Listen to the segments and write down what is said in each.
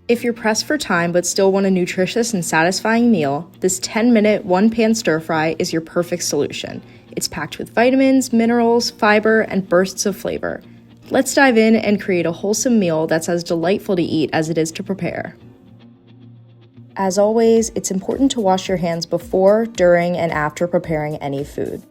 If you're pressed for time but still want a nutritious and satisfying meal, this 10-minute one-pan stir-fry is your perfect solution. It's packed with vitamins, minerals, fiber, and bursts of flavor. Let's dive in and create a wholesome meal that's as delightful to eat as it is to prepare. As always, it's important to wash your hands before, during, and after preparing any food.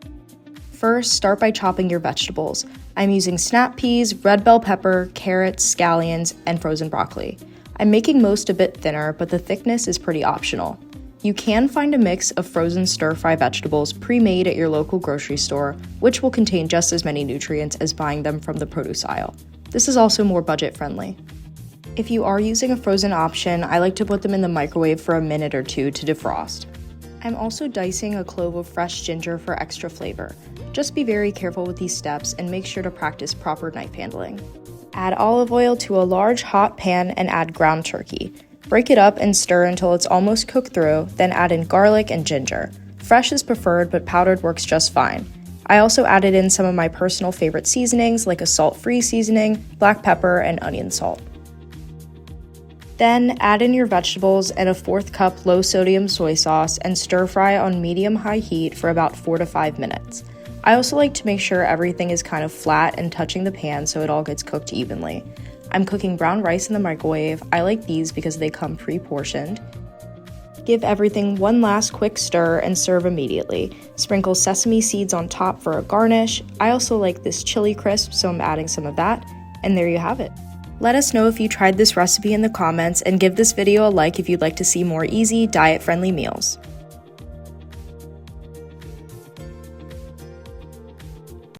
First, start by chopping your vegetables. I'm using snap peas, red bell pepper, carrots, scallions, and frozen broccoli. I'm making most a bit thinner, but the thickness is pretty optional. You can find a mix of frozen stir-fry vegetables pre-made at your local grocery store, which will contain just as many nutrients as buying them from the produce aisle. This is also more budget-friendly. If you are using a frozen option, I like to put them in the microwave for a minute or two to defrost. I'm also dicing a clove of fresh ginger for extra flavor. Just be very careful with these steps and make sure to practice proper knife handling. Add olive oil to a large hot pan and add ground turkey. Break it up and stir until it's almost cooked through, then add in garlic and ginger. Fresh is preferred, but powdered works just fine. I also added in some of my personal favorite seasonings like a salt-free seasoning, black pepper, and onion salt. Then add in your vegetables and a 1/4 cup low-sodium soy sauce and stir-fry on medium-high heat for about 4 to 5 minutes. I also like to make sure everything is kind of flat and touching the pan so it all gets cooked evenly. I'm cooking brown rice in the microwave. I like these because they come pre-portioned. Give everything one last quick stir and serve immediately. Sprinkle sesame seeds on top for a garnish. I also like this chili crisp, so I'm adding some of that. And there you have it. Let us know if you tried this recipe in the comments and give this video a like if you'd like to see more easy, diet-friendly meals.